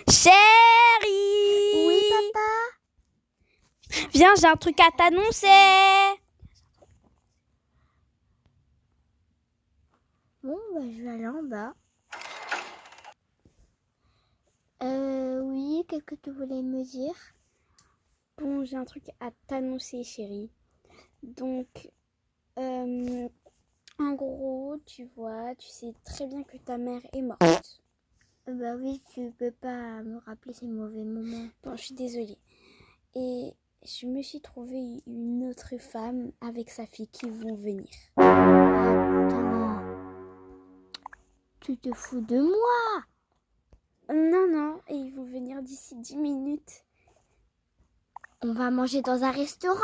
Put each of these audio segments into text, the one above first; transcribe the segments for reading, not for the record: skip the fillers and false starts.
Chérie! Oui, papa? Viens, j'ai un truc à t'annoncer. Bon, je vais aller en bas. Oui, qu'est-ce que tu voulais me dire? Bon, j'ai un truc à t'annoncer, chérie. Donc, en gros, tu vois, tu sais très bien que ta mère est morte. Bah oui, tu peux pas me rappeler ces mauvais moments. Bon, je suis désolée. Et je me suis trouvé une autre femme avec sa fille qui vont venir. Attends. Tu te fous de moi? Non, et ils vont venir d'ici 10 minutes. On va manger dans un restaurant?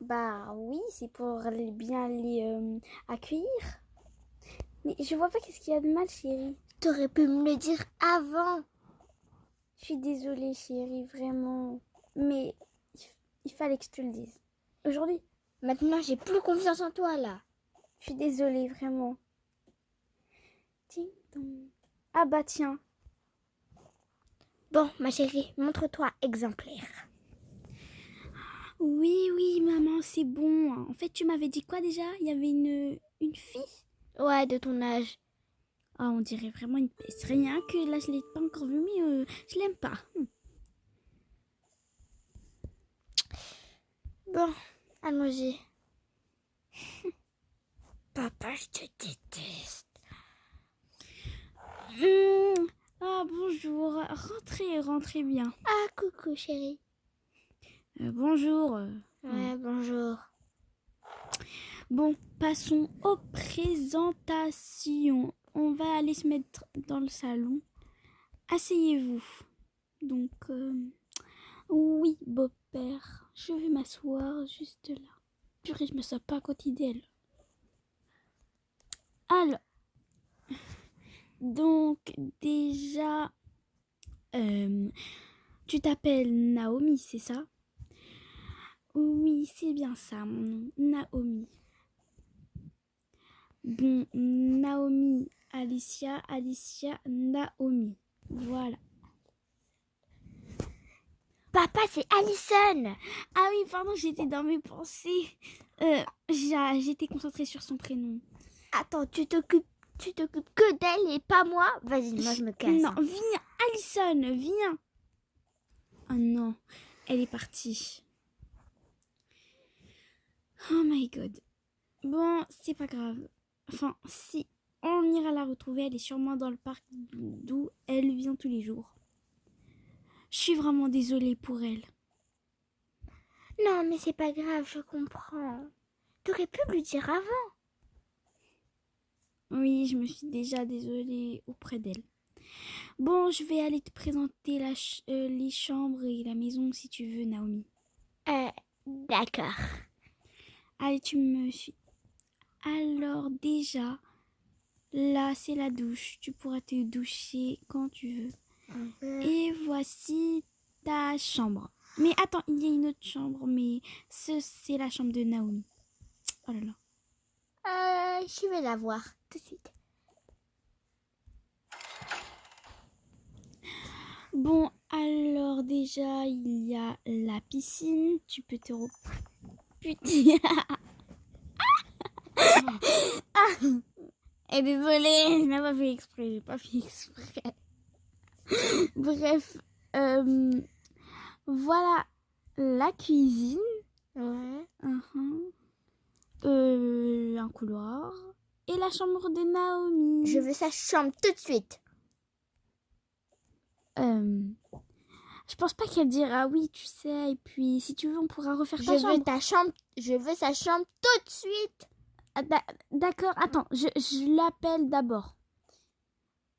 Bah oui, c'est pour bien les accueillir. Mais je vois pas qu'est-ce qu'il y a de mal, chérie. T'aurais pu me le dire avant. Je suis désolée, chérie, vraiment. Mais il fallait que je te le dise. Aujourd'hui. Maintenant, j'ai plus confiance en toi, là. Je suis désolée, vraiment. Ding dong. Ah bah tiens. Bon, ma chérie, montre-toi exemplaire. Oui, maman, c'est bon. En fait, tu m'avais dit quoi déjà? Il y avait une fille? Ouais, de ton âge. Ah, on dirait vraiment une peste. Rien que là, je l'ai pas encore vue, mais je l'aime pas. Bon, allons-y. Papa, je te déteste. Ah, bonjour. Rentrez bien. Ah, coucou, chérie. Bonjour. Ouais, bonjour. Bon, passons aux présentations. On va aller se mettre dans le salon. Asseyez-vous. Donc, oui, beau-père, je vais m'asseoir juste là. Purée, je me sens pas à côté d'elle. Alors, donc, déjà, tu t'appelles Naomi, c'est ça? Oui, c'est bien ça, mon nom, Naomi. Bon, Naomi, Alicia, Naomi. Voilà. Papa, c'est Alison. Ah oui, pardon, j'étais dans mes pensées. J'étais concentrée sur son prénom. Attends, tu t'occupes que d'elle et pas moi? Vas-y, moi je me casse. Non, viens, Alison, viens. Oh non, elle est partie. Oh my god. Bon, c'est pas grave. Enfin, si on ira la retrouver, elle est sûrement dans le parc d'où elle vient tous les jours. Je suis vraiment désolée pour elle. Non, mais c'est pas grave, je comprends. T'aurais pu lui dire avant. Oui, je me suis déjà désolée auprès d'elle. Bon, je vais aller te présenter les chambres et la maison si tu veux, Naomi. D'accord. Allez, tu me suis. Alors déjà, là c'est la douche. Tu pourras te doucher quand tu veux. Et voici ta chambre. Mais attends, il y a une autre chambre, mais c'est la chambre de Naomi. Oh là là. Je vais la voir tout de suite. Bon, alors déjà, il y a la piscine. Tu peux te Putain. Et désolée, je n'ai pas fait exprès. J'ai pas fait exprès. Bref, voilà la cuisine. Ouais. Un couloir. Et la chambre de Naomi. Je veux sa chambre tout de suite. Je pense pas qu'elle dira oui, tu sais. Et puis, si tu veux, on pourra refaire ta chambre. Je veux sa chambre tout de suite. Ah, d'accord, attends, je l'appelle d'abord.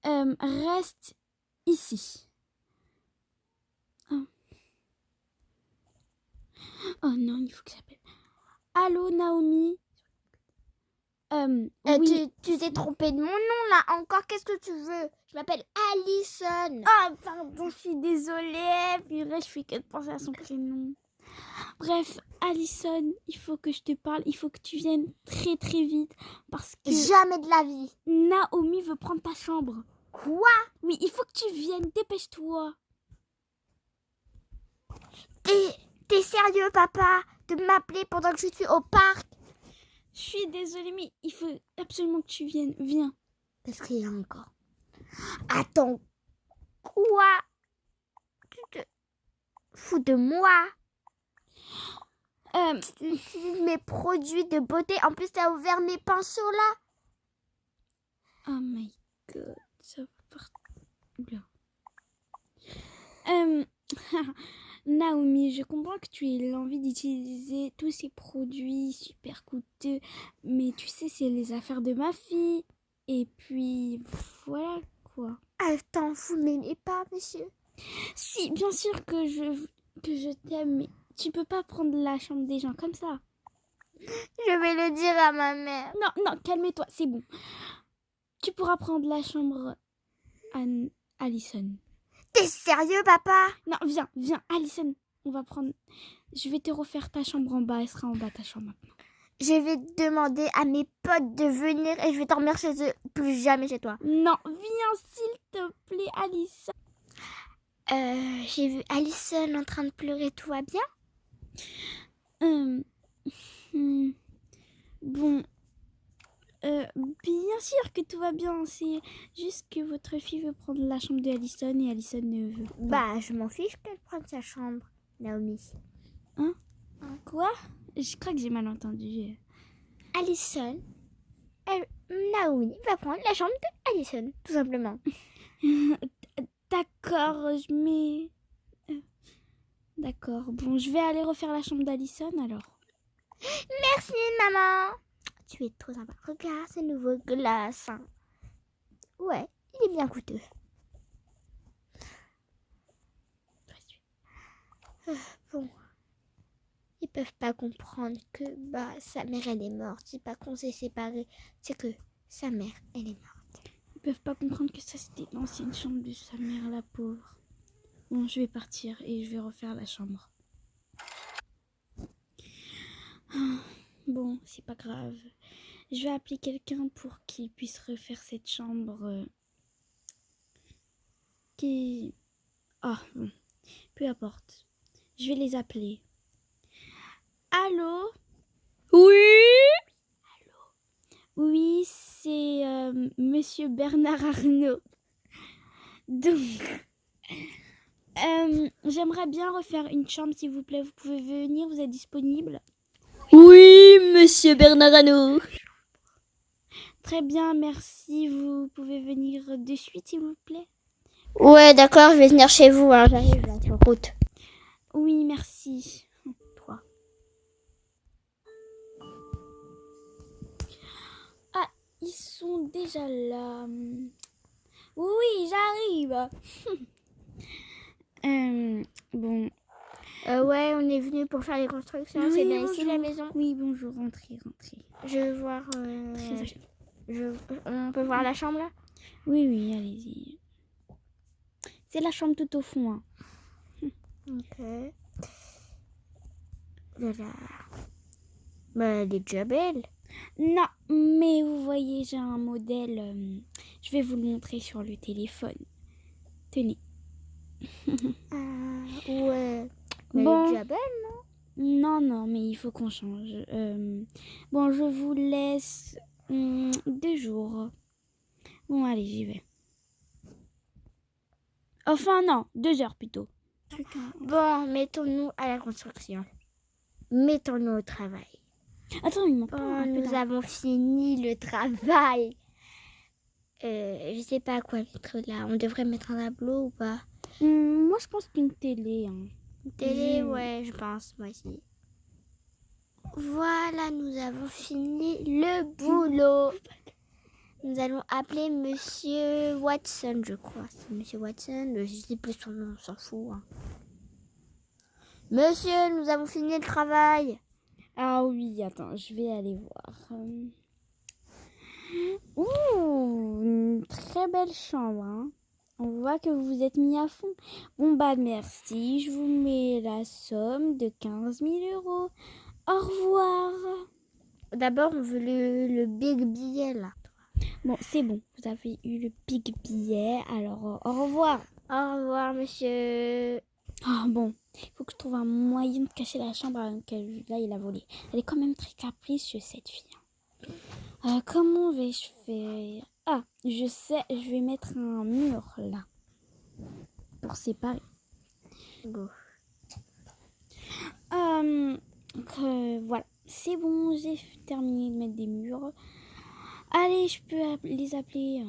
Reste ici. Oh non, il faut que j'appelle. Allô, Naomi? Oui. Tu t'es trompée de mon nom là. Encore, qu'est-ce que tu veux? Je m'appelle Alison. Ah, pardon, je suis désolée. Purée, je fais que de penser à son prénom. Bref, Alison, il faut que je te parle. Il faut que tu viennes très très vite parce que Jamais de la vie. Naomi veut prendre ta chambre. Quoi? Oui, il faut que tu viennes, dépêche-toi. T'es sérieux, papa, de m'appeler pendant que je suis au parc? Je suis désolée, mais il faut absolument que tu viennes. Viens. Qu'est-ce qu'il y a encore? Attends, quoi? Tu te fous de moi? Tu utilises mes produits de beauté. En plus, t'as ouvert mes pinceaux là. Oh my god, ça va partir. Oula. Naomi, je comprends que tu aies l'envie d'utiliser tous ces produits super coûteux, mais tu sais, c'est les affaires de ma fille. Et puis, voilà quoi. Attends, vous m'aimez pas, monsieur? Si, bien sûr que je t'aime, mais tu peux pas prendre la chambre des gens comme ça. Je vais le dire à ma mère. Non, calme-toi, c'est bon. Tu pourras prendre la chambre à Alison. T'es sérieux, papa? Non, viens, Alison. On va prendre. Je vais te refaire ta chambre en bas. Elle sera en bas, ta chambre maintenant. Je vais demander à mes potes de venir et je vais dormir chez eux, plus jamais chez toi. Non, viens s'il te plaît, Alison. J'ai vu Alison en train de pleurer, tout va bien? Bon, bien sûr que tout va bien. C'est juste que votre fille veut prendre la chambre de Alison et Alison ne veut pas. Bah, je m'en fiche qu'elle prenne sa chambre, Naomi. Hein? Quoi? Je crois que j'ai mal entendu. Alison, Naomi va prendre la chambre de Alison, tout simplement. D'accord, je mets... D'accord, bon, je vais aller refaire la chambre d'Alison alors. Merci, maman. Tu es trop sympa. Regarde ce nouveau glace. Ouais, il est bien coûteux. Bon, ils peuvent pas comprendre que sa mère elle est morte. C'est pas qu'on s'est séparés, c'est que sa mère elle est morte. Ils peuvent pas comprendre que ça c'était l'ancienne chambre de sa mère, la pauvre. Bon, je vais partir et je vais refaire la chambre. Bon, c'est pas grave. Je vais appeler quelqu'un pour qu'il puisse refaire cette chambre. Bon, peu importe. Je vais les appeler. Allô? Oui? Oui, c'est Monsieur Bernard Arnault. Donc, j'aimerais bien refaire une chambre, s'il vous plaît. Vous pouvez venir, vous êtes disponible? Oui, Monsieur Bernard Arnault. Très bien, merci. Vous pouvez venir de suite, s'il vous plaît? Ouais, d'accord, je vais venir chez vous. Hein. J'arrive là sur route. Oui, merci. 3. Ah, ils sont déjà là. Oui, j'arrive. Bon. Ouais, on est venu pour faire les constructions. Oui, c'est bien bonjour. ici la maison. Oui, bonjour, rentrez. Je veux voir. On peut voir la chambre là? Oui, allez-y. C'est la chambre tout au fond. Hein. Ok. Voilà. Bah, elle est déjà belle. Non, mais vous voyez, j'ai un modèle. Je vais vous le montrer sur le téléphone. Tenez. Ouais. Mais Bon. elle est déjà belle, non? Non, mais il faut qu'on change. Bon, je vous laisse 2 jours. Bon, allez, j'y vais. Enfin, non, 2 heures plutôt. Bon, mettons-nous à la construction. Mettons-nous au travail. Attends, il manque pas Bon, un peu nous avons fini le travail. Je sais pas quoi mettre là. On devrait mettre un tableau ou pas? Moi, je pense qu'une télé. Hein. Une télé, ouais, je pense, moi aussi. Voilà, nous avons fini le boulot. Nous allons appeler Monsieur Watson, je crois. C'est Monsieur Watson, je sais plus son nom, on s'en fout. Hein. Monsieur, nous avons fini le travail. Ah oui, attends, je vais aller voir. Ouh, une très belle chambre. Hein. On voit que vous vous êtes mis à fond. Bon, merci. Je vous mets la somme de 15 000 €. Au revoir. D'abord, on veut le big billet, là. Bon, c'est bon. Vous avez eu le big billet. Alors, au revoir. Au revoir, monsieur. Ah bon, il faut que je trouve un moyen de cacher la chambre à laquelle là il a volé. Elle est quand même très capricieuse cette fille. Comment vais-je faire? Ah, je sais, je vais mettre un mur là pour séparer. Bon. Voilà, c'est bon, j'ai terminé de mettre des murs. Allez, je peux les appeler.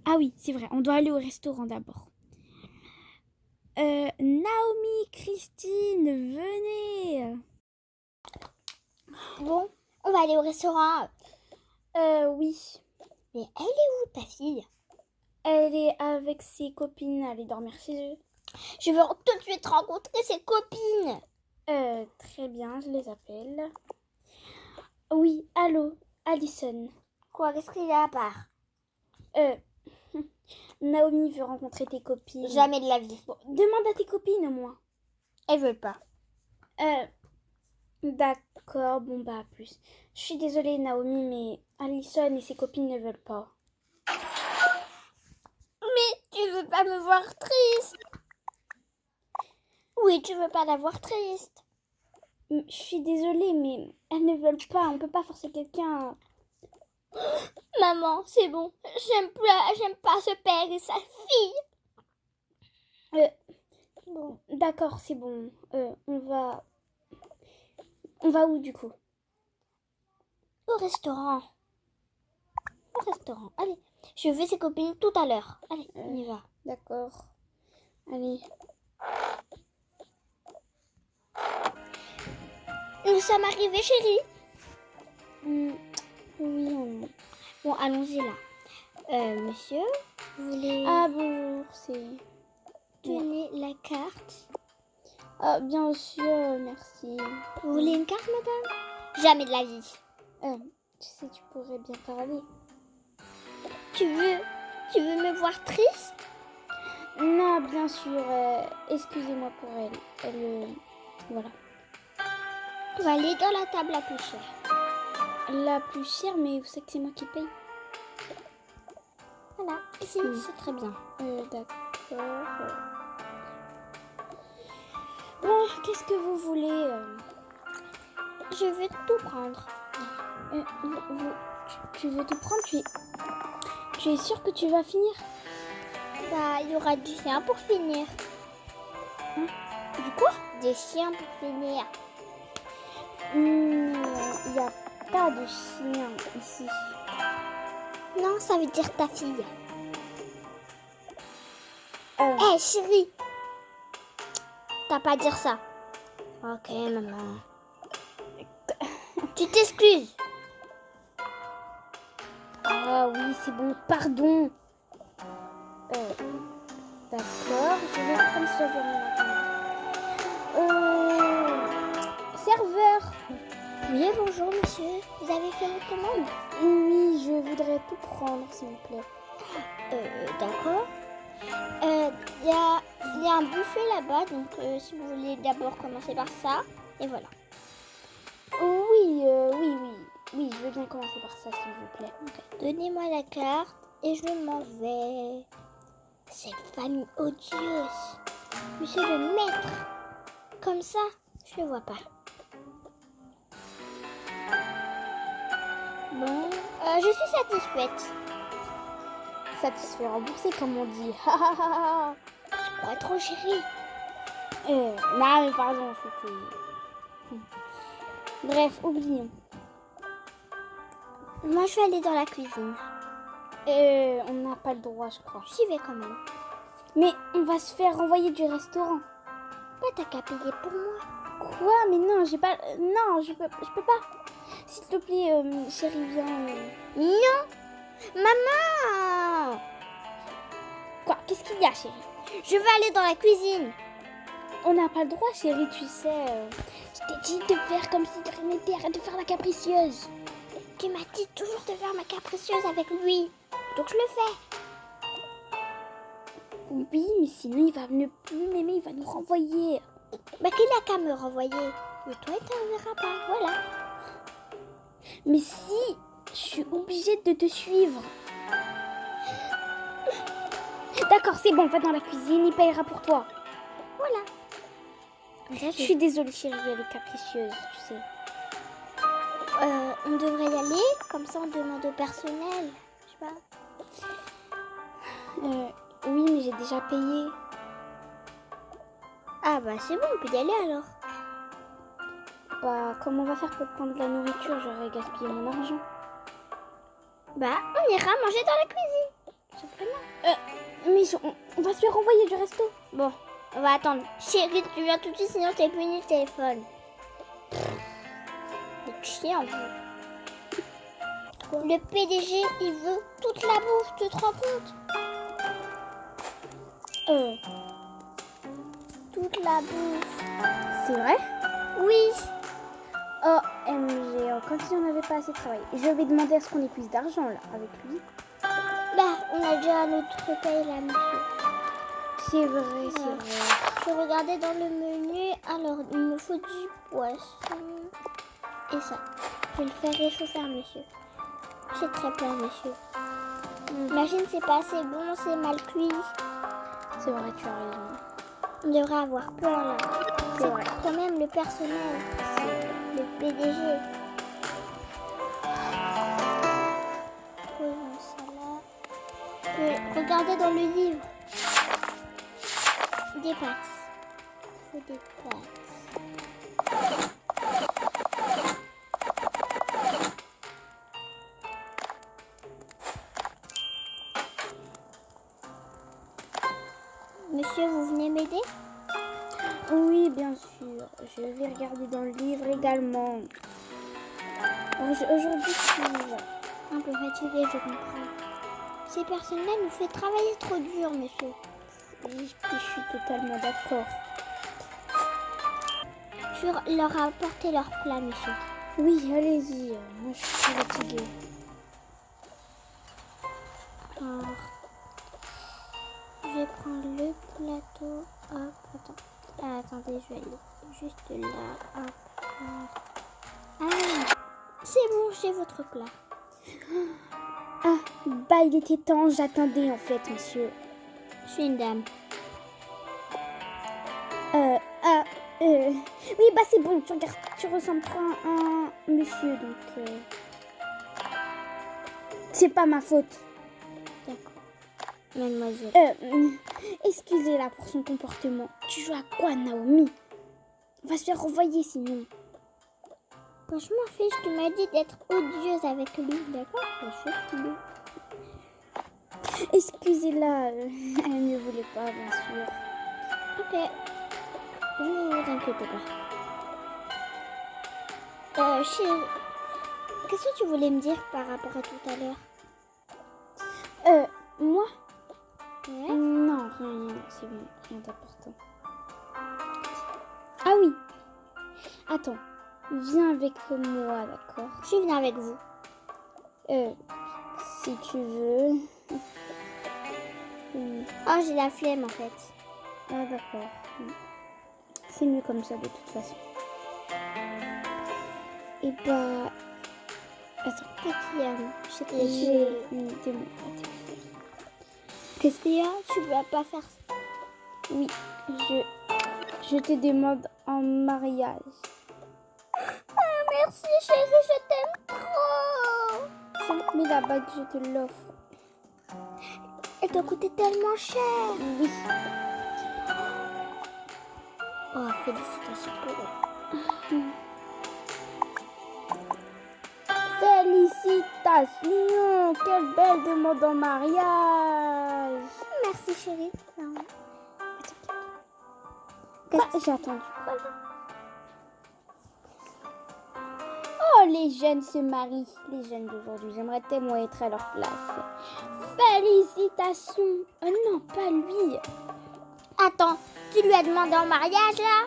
Ah oui, c'est vrai, on doit aller au restaurant d'abord. Naomi, Christine, venez. Bon, on va aller au restaurant. Oui. Mais elle est où, ta fille? Elle est avec ses copines, elle est dormir chez eux. Je veux tout de suite rencontrer ses copines. Très bien, je les appelle. Oui, allô, Alison. Quoi, qu'est-ce qu'il y a à part? Naomi veut rencontrer tes copines. Jamais de la vie. Bon, demande à tes copines au moins. Elle veut pas. D'accord, bon bah à plus. Je suis désolée Naomi, mais Alison et ses copines ne veulent pas. Mais tu veux pas me voir triste? Oui, tu veux pas la voir triste. Je suis désolée, mais elles ne veulent pas. On peut pas forcer quelqu'un. Maman, c'est bon. J'aime pas ce père et sa fille. Bon, d'accord, c'est bon. On va où du coup? Au restaurant. Au restaurant. Allez, je vais ses copines tout à l'heure. Allez, on y va. D'accord. Allez. Nous sommes arrivés, chérie. Oui, Bon, allons-y là. Monsieur, vous voulez Ah bonjour, c'est... donner la carte? Ah bien sûr, merci. Vous voulez une carte, madame? Jamais de la vie. Tu sais, tu pourrais bien parler. Tu veux me voir triste? Non, bien sûr. Excusez-moi pour elle. Voilà. On va aller dans la table la plus chère. La plus chère, mais vous savez que c'est moi qui paye. Voilà, ici, c'est très bien. D'accord. Bon, qu'est-ce que vous voulez Je vais tout prendre. Tu veux tout prendre? Tu es sûre que tu vas finir? Bah, il y aura du chien pour finir. Du quoi? Des chiens pour finir. Il n'y a pas de chien ici. Non, ça veut dire ta fille. Hé, chérie. T'as pas à dire ça. Ok, maman. Tu t'excuses. Ah oui, c'est bon, pardon. D'accord, je vais comme si j'avais rien entendu. Serveur. Oui, bonjour, monsieur. Vous avez fait votre commande? Oui, je voudrais tout prendre, s'il vous plaît. D'accord. Il y a un buffet là-bas, donc si vous voulez d'abord commencer par ça, et voilà. Oui, je veux bien commencer par ça, s'il vous plaît. Okay. Donnez-moi la carte et je m'en vais. Cette famille odieuse. Monsieur le maître. Comme ça, je le vois pas. Bon, je suis satisfaite. Satisfait, remboursé, comme on dit. Je crois trop, chérie. Non, mais pardon, c'était... Bref, oublions. Moi, je vais aller dans la cuisine. On n'a pas le droit, je crois. J'y vais quand même. Mais on va se faire renvoyer du restaurant. Bah, t'as qu'à payer pour moi. Quoi? Mais non, j'ai pas... Non, je peux pas. S'il te plaît, chérie, viens. Non. Maman. Quoi? Qu'est-ce qu'il y a, chérie? Je veux aller dans la cuisine. On n'a pas le droit, chérie, tu sais. Je t'ai dit de faire comme si de rien n'était, arrête de faire la capricieuse. Tu m'as dit toujours de faire ma capricieuse avec lui. Donc je le fais. Oui, mais sinon il va ne plus m'aimer, il va nous renvoyer. Bah qu'il a qu'à me renvoyer. Les toilettes, on verra pas. Voilà. Mais si, je suis obligée de te suivre. D'accord, c'est bon, va dans la cuisine, il payera pour toi. Voilà. Comme ça, Je suis désolée, chérie, elle est capricieuse, tu sais. on devrait y aller. Comme ça, on demande au personnel. Je sais pas. Oui, mais j'ai déjà payé. Ah bah c'est bon, on peut y aller alors. Bah, comment on va faire pour prendre de la nourriture? J'aurais gaspillé mon argent. Bah, on ira manger dans la cuisine. Tout simplement. Mais on va se faire renvoyer du resto. Bon, on va attendre. Chérie, tu viens tout de suite, sinon t'es puni du téléphone. C'est chiant, vous. Le PDG, il veut toute la bouffe, tu te rends compte? Toute la bouffe. C'est vrai? Oui. Oh, MG, comme si on n'avait pas assez de travail. Je vais demander à ce qu'on ait plus d'argent, là, avec lui. Bah, on a déjà notre paye là, monsieur. C'est vrai, c'est vrai. Je regardais dans le menu, alors il me faut du poisson. Et ça. Je vais le faire réchauffer, monsieur. C'est très plein, monsieur. Imagine, c'est pas assez bon, c'est mal cuit. C'est vrai, tu as raison. On devrait avoir peur là. C'est vrai. Quand même le personnel, le PDG. Posons ça là. Regardez dans le livre. Des pâtes. Il faut des pâtes. Monsieur, vous venez m'aider? Oui, bien sûr. Je vais regarder dans le livre également. Aujourd'hui, je suis Un peu fatiguée, je comprends. Ces personnels nous fait travailler trop dur, monsieur. je suis totalement d'accord. Je vais leur apporter leur plat, monsieur. Oui, allez-y. Moi, je suis très fatiguée. Alors, je vais prendre le plateau. Hop, attends. Ah, attendez, je vais aller juste là. Hop. Ah, c'est bon, j'ai votre plat. Ah, bah, il était temps. J'attendais, en fait, monsieur. Je suis une dame. Oui, bah, c'est bon. Tu regardes, tu ressembles trop à un monsieur, donc... C'est pas ma faute. D'accord. Mademoiselle. Excusez-la pour son comportement. Tu joues à quoi, Naomi? On va se faire renvoyer sinon. Quand je m'en fiche, tu m'as dit d'être odieuse avec lui, d'accord? Je suis. Excusez-la, elle ne voulait pas, bien sûr. Ok. Ne vous inquiétez pas. Chérie, qu'est-ce que tu voulais me dire par rapport à tout à l'heure? Moi? Ouais. Non, rien, c'est bon, rien d'important. Ah oui. Attends, viens avec moi, d'accord? Je viens avec vous. Si tu veux. Oh, j'ai la flemme en fait. Ah d'accord. C'est mieux comme ça de toute façon. Et bah... Attends. Qu'est-ce qu'il y a? T'es bon. Qu'est-ce qu'il y a? Tu vas pas faire ça. Oui, je te demande en mariage. Ah, merci chérie, je t'aime trop. Tiens, mais la bague, je te l'offre. Elle t'a coûté tellement cher. Oui. Oh, félicitations pour eux. Félicitations! Quelle belle demande en mariage! Merci chérie. Non. Quoi? J'ai attendu. Oh, les jeunes se marient. Les jeunes d'aujourd'hui, j'aimerais tellement être à leur place. Félicitations! Oh non, pas lui. Attends, tu lui as demandé en mariage là?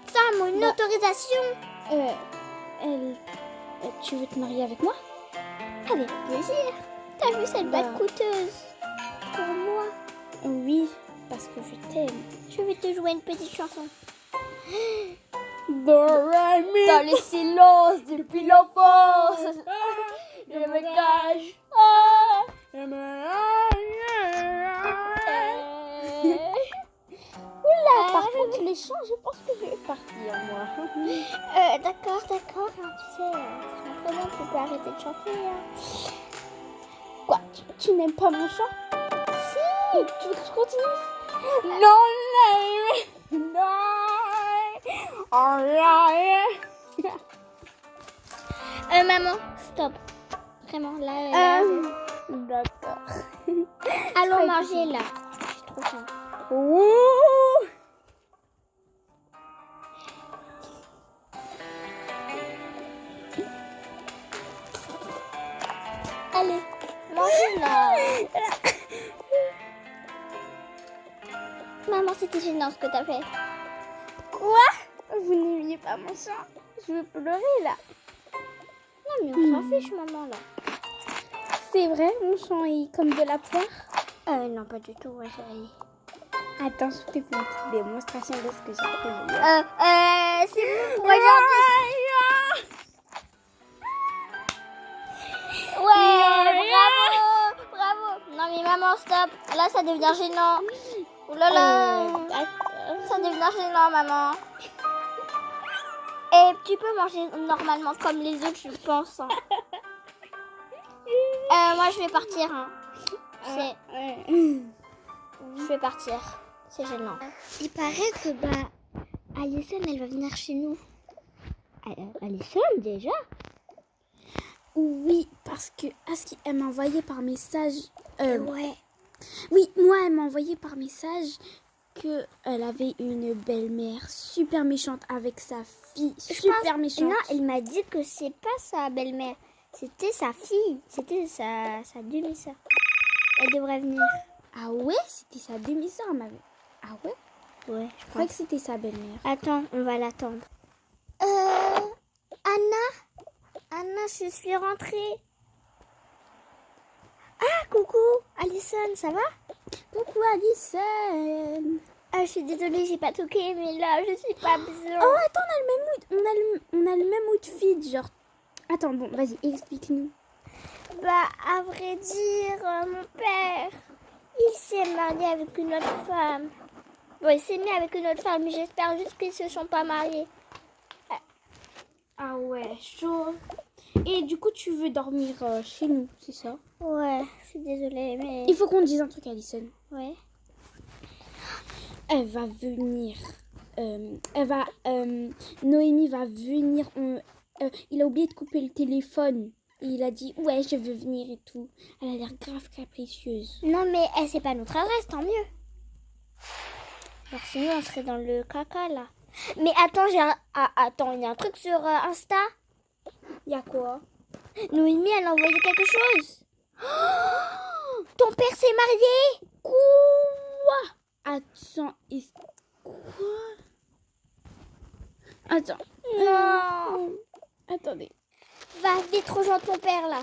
Sans mon autorisation? Tu veux te marier avec moi? Avec plaisir. T'as vu cette bague coûteuse? Pour moi. Oui, parce que je t'aime. Je vais te jouer une petite chanson. Do-ré-mi. Dans le silence depuis l'enfance, je me cache. Oula, par contre, les chants, je pense que je vais partir, moi. D'accord, hein, tu sais, c'est très bien, tu peux arrêter de chanter. Hein. Quoi, tu n'aimes pas mon chant? Si, Tu veux que je continue? Non, non, non. Maman, stop. Vraiment, là. D'accord. Allons manger là. J'ai trop faim. Ouh. Allez, mangez là. Maman, c'était gênant ce que t'as fait. Quoi? Vous n'aimiez pas mon chant? Je veux pleurer là. Non, mais on s'en fiche, maman là. C'est vrai, mon chant est comme de la poire? Non, pas du tout, ouais, chérie. Attends, je te fais une petite démonstration de ce que j'ai fait. C'est bon pour aujourd'hui. Ouais, bravo. Non, mais maman, stop. Là, ça devient gênant. Ouh là là. Ça devient gênant, maman. Et tu peux manger normalement comme les autres, je pense. Hein. Moi, je vais partir. Hein. Je vais partir. C'est gênant. Il paraît que Alison, elle va venir chez nous. Alison, déjà? Oui, parce que Aski, elle m'a envoyé par message. Ouais. Oui, moi, elle m'a envoyé par message qu'elle avait une belle-mère super méchante avec sa fille super méchante. Non, elle m'a dit que c'est pas sa belle-mère. C'était sa fille. C'était sa demi-sœur. Elle devrait venir. Ah ouais, c'était sa demi-sœur, ma mère. Ah ouais? Ouais, Je croyais que c'était sa belle-mère. Attends, on va l'attendre. Anna, je suis rentrée. Ah, coucou, Alison, ça va? Coucou Alison. Je suis désolée, j'ai pas toqué, mais là, je suis pas bien. Oh, attends, on a le même mood. On a le même outfit, genre. Attends, bon, vas-y, explique-nous. À vrai dire, mon père, il s'est marié avec une autre femme. Bon, il s'est mis avec une autre femme, mais j'espère juste qu'ils se sont pas mariés. Ah ouais, chaud. Et du coup, tu veux dormir chez nous, c'est ça? Ouais, je suis désolée, mais... Il faut qu'on dise un truc à Alison. Ouais. Elle va venir. Noémie va venir. Il a oublié de couper le téléphone. Et il a dit, ouais, je veux venir et tout. Elle a l'air grave capricieuse. Non, mais elle sait pas notre adresse, tant mieux. Alors sinon, on serait dans le caca, là. Mais attends, attends, il y a un truc sur Insta. Il y a quoi? Noémie, elle a envoyé quelque chose. Oh, ton père s'est marié. Quoi? Attends, quoi? Attends. Non. Attendez. Va vite rejoindre ton père, là.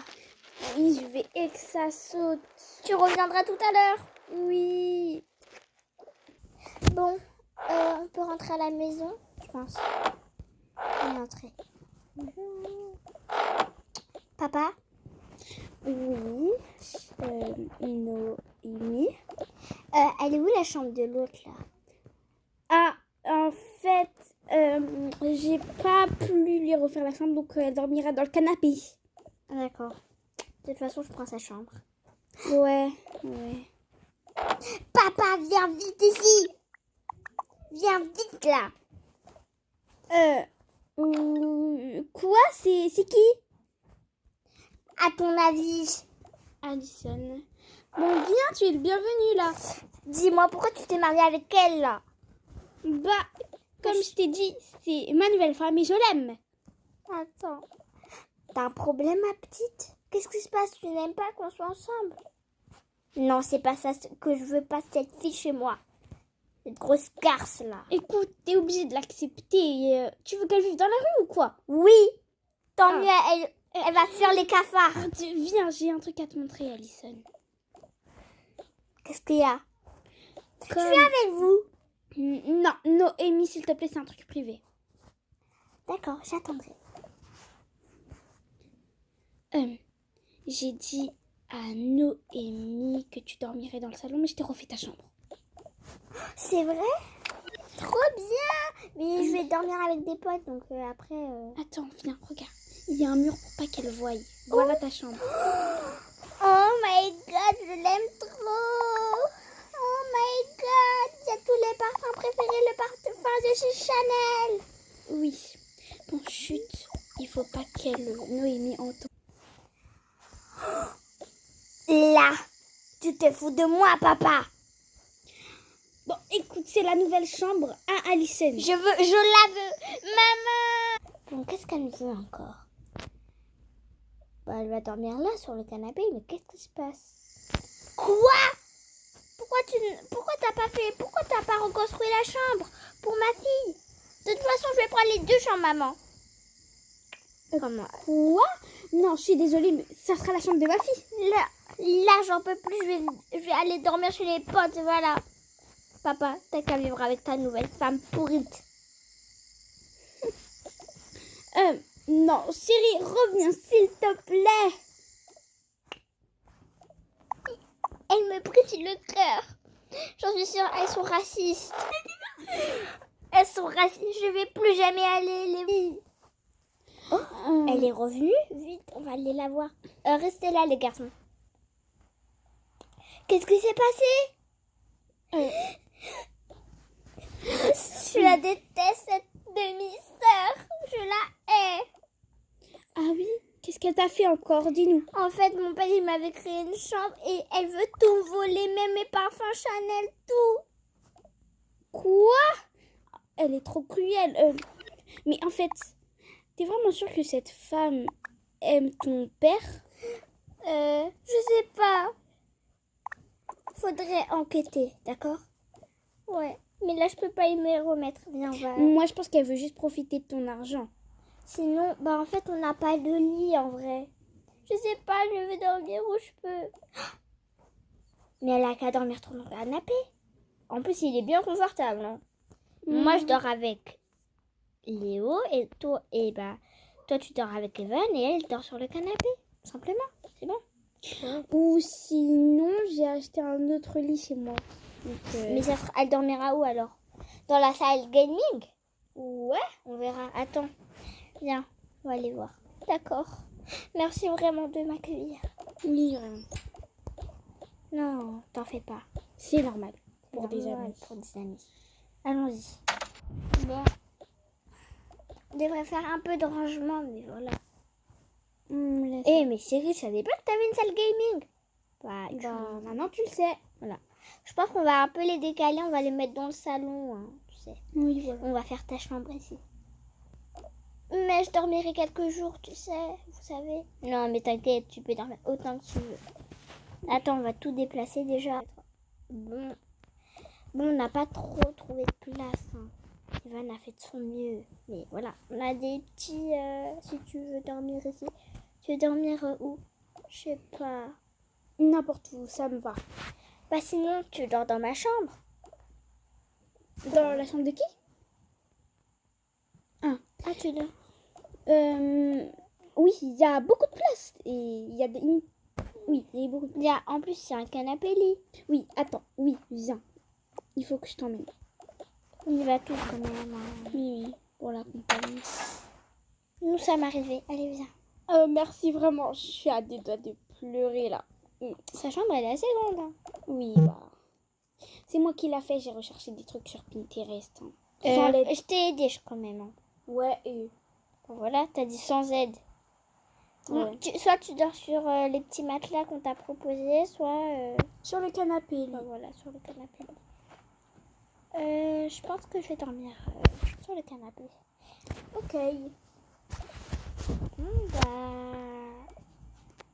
Oui, je vais et que ça saute. Tu reviendras tout à l'heure. Oui. Bon, on peut rentrer à la maison, je pense. On est entré. Papa? Oui. Noémie. Elle est où la chambre de l'autre, là? Ah, en fait, j'ai pas pu lui refaire la chambre, donc elle dormira dans le canapé. D'accord. De toute façon, je prends sa chambre. Ouais. Papa, viens vite ici. Viens vite, là. Quoi? C'est qui? À ton avis? Alison. Bon, viens, tu es le bienvenu là. Dis-moi, pourquoi tu t'es mariée avec elle, là? Comme je t'ai dit, c'est ma nouvelle femme et je l'aime. Attends. T'as un problème, ma petite? Qu'est-ce qui se passe? Tu n'aimes pas qu'on soit ensemble? Non, c'est pas ça que je veux pas, cette fille chez moi. Cette grosse garce, là. Écoute, t'es obligée de l'accepter. Tu veux qu'elle vive dans la rue ou quoi? Oui. Tant mieux, elle va fuir les cafards. Viens, j'ai un truc à te montrer, Alison. Qu'est-ce qu'il y a? Je suis avec vous. Non, Noémie, s'il te plaît, c'est un truc privé. D'accord, j'attendrai. J'ai dit à Noémie que tu dormirais dans le salon, mais je t'ai refait ta chambre. C'est vrai? Trop bien! Mais je vais dormir avec des potes, donc après... Attends, viens, regarde. Il y a un mur pour pas qu'elle voie. Voilà ta chambre. Oh my god, je l'aime trop! Oh my god! Il y a tous les parfums préférés, le parfum de chez Chanel! Oui. Bon, chut. Il faut pas qu'elle Noémie entende. Là! Tu te fous de moi, papa! Bon, écoute, c'est la nouvelle chambre à Alison. Je la veux! Maman! Bon, qu'est-ce qu'elle veut encore? Bah, elle va dormir là, sur le canapé, mais qu'est-ce qui se passe? Quoi? Pourquoi t'as pas reconstruit la chambre pour ma fille? De toute façon, je vais prendre les 2 chambres, maman. Comment? Quoi? Non, je suis désolée, mais ça sera la chambre de ma fille. Là, j'en peux plus, je vais aller dormir chez les potes, voilà. Papa, t'as qu'à vivre avec ta nouvelle femme pourrite. Non, chérie, reviens, s'il te plaît. Elle me brise le cœur. J'en suis sûre, elles sont racistes. Elles sont racistes, je vais plus jamais aller les filles. Oh, elle est revenue? Vite, on va aller la voir. Restez là, les garçons. Qu'est-ce qui s'est passé? Je la déteste, cette demi-sœur. Je la hais. Ah oui? Qu'est-ce qu'elle t'a fait encore? Dis-nous. En fait, mon père, il m'avait créé une chambre et elle veut tout voler, même mes parfums Chanel, tout. Quoi? Elle est trop cruelle. Mais en fait, t'es vraiment sûre que cette femme aime ton père? Je sais pas. Faudrait enquêter, d'accord? Ouais, mais là, je peux pas y me remettre. Viens, on va... Moi, je pense qu'elle veut juste profiter de ton argent. Sinon, bah en fait, on n'a pas de lit, en vrai. Je sais pas, je vais dormir où je peux. Mais elle a qu'à dormir sur le canapé. En plus, il est bien confortable. Hein. Moi, je dors avec Léo et toi, toi, tu dors avec Evan et elle dort sur le canapé. Simplement, c'est bon. Ouais. Ou sinon, j'ai acheté un autre lit chez moi. Donc, mais elle dormira où alors? Dans la salle gaming? Ouais, on verra. Attends, viens, on va aller voir. D'accord. Merci vraiment de m'accueillir. Oui, vraiment. Non, t'en fais pas. C'est normal. Pour des amis. Pour des amis. Allons-y. Bon. On devrait faire un peu de rangement, mais voilà. Mais chérie, je savais pas que t'avais une salle gaming. Bah, maintenant tu le sais. Voilà. Je pense qu'on va un peu les décaler, on va les mettre dans le salon, hein, tu sais. Oui, voilà. On va faire ta chambre ici. Mais je dormirai quelques jours, tu sais, vous savez. Non, mais t'inquiète, tu peux dormir autant que tu veux. Attends, on va tout déplacer déjà. Bon, on n'a pas trop trouvé de place. Hein. Evan a fait de son mieux. Mais voilà, on a des petits... si tu veux dormir ici. Tu veux dormir où? Je sais pas. N'importe où, ça me va. Bah sinon, tu dors dans ma chambre. Dans la chambre de qui? Ah, tu dors. Oui, il y a beaucoup de place. Et il y a des... Oui, il y a beaucoup de place. En plus, c'est un canapé lit. Oui, attends. Oui, viens. Il faut que je t'emmène. On y va tous quand même. Hein. Oui, pour la compagnie. Nous sommes arrivés. Allez, viens. Merci vraiment. Je suis à des doigts de pleurer là. Sa chambre, elle est assez grande. Hein. Oui, bah... C'est moi qui l'a fait. J'ai recherché des trucs sur Pinterest. Hein. Je t'ai aidé quand même. Hein. Ouais, et... Bon, voilà, t'as dit sans aide. Ouais. Soit tu dors sur les petits matelas qu'on t'a proposés, soit... Sur le canapé. Bah, voilà, sur le canapé. Je pense que je vais dormir sur le canapé. Ok.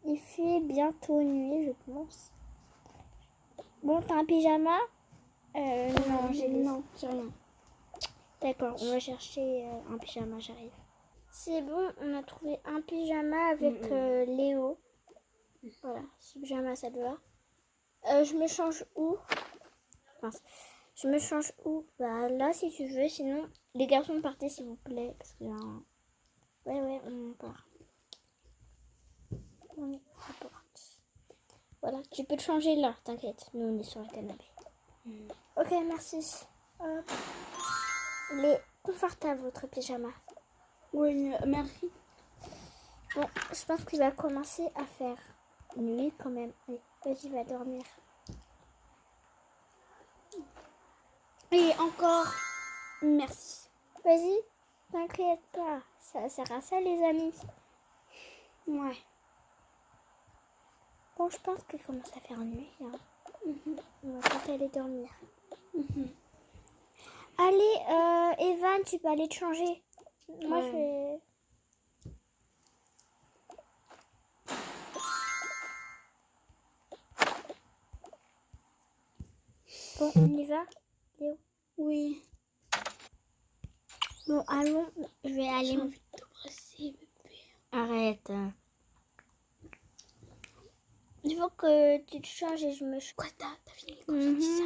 Il fait bientôt nuit, je pense. Bon, t'as un pyjama? Non, j'ai rien. D'accord, on va chercher un pyjama, j'arrive. C'est bon, on a trouvé un pyjama avec Léo. Voilà, ce pyjama, ça te va. Je me change où? Enfin, Je me change où? Bah là si tu veux, sinon les garçons partez s'il vous plaît. Parce que là... Ouais, on part. On porte. Voilà, tu peux te changer là, t'inquiète. Nous on est sur le canapé. Ok, merci. Hop. Il est confortable votre pyjama. Oui, merci. Bon, je pense qu'il va commencer à faire nuit quand même. Allez, vas-y, va dormir. Et encore, merci. Vas-y, t'inquiète pas. Ça sert à ça les amis. Ouais. Bon, je pense qu'il commence à faire nuit. Hein. On va peut-être aller dormir. Allez, Evan, tu peux aller te changer. Moi, je vais... Bon, on y va, Léo? Oui. Bon, allons. Je vais aller... J'ai envie de t'embrasser, bébé. Arrête. Il faut que tu te changes et je me change. Quoi, t'as fini quand je dis ça?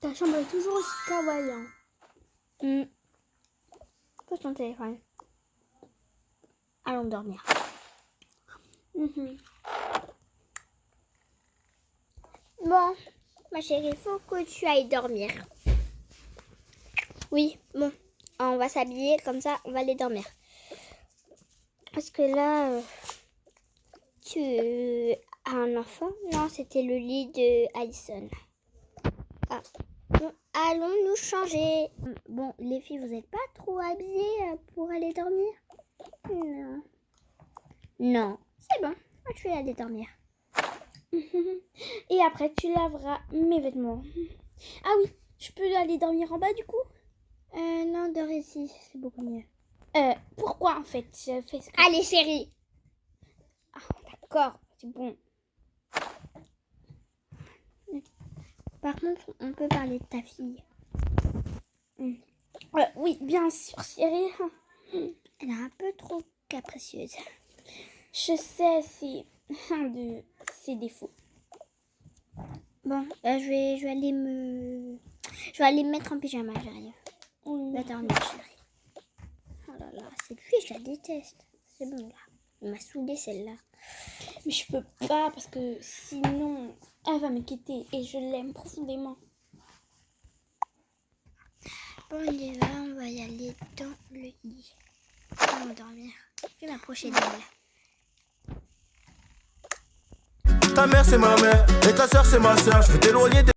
Ta chambre est toujours aussi kawaii. Hein. Pose ton téléphone. Allons dormir. Bon, ma chérie, il faut que tu ailles dormir. Oui, bon, on va s'habiller comme ça, on va aller dormir. Parce que là, tu as un enfant? Non, c'était le lit de Alison. Ah. Bon, allons nous changer. Bon, les filles, vous n'êtes pas trop habillées pour aller dormir? Non. Non, c'est bon, moi je vais aller dormir. Et après, tu laveras mes vêtements. Ah oui, je peux aller dormir en bas du coup? Non, dors ici, c'est beaucoup mieux. Pourquoi en fait? Je fais ce que... Allez, chérie. Ah, d'accord, c'est bon. Par contre, on peut parler de ta fille. Oui, bien sûr, chérie. Elle est un peu trop capricieuse. Je sais, c'est un de ses défauts. Bon, je vais aller me mettre en pyjama, j'arrive. Va dormir, chérie. Oh là là, cette fille, je la déteste. C'est bon, là. Elle m'a saoulée, celle-là. Mais je peux pas parce que sinon, elle va me quitter et je l'aime profondément. Bon, on y va, on va y aller dans le lit. On va dormir. Je vais m'approcher d'elle. Ta mère c'est ma mère et ta soeur c'est ma soeur. Je veux t'éloigner des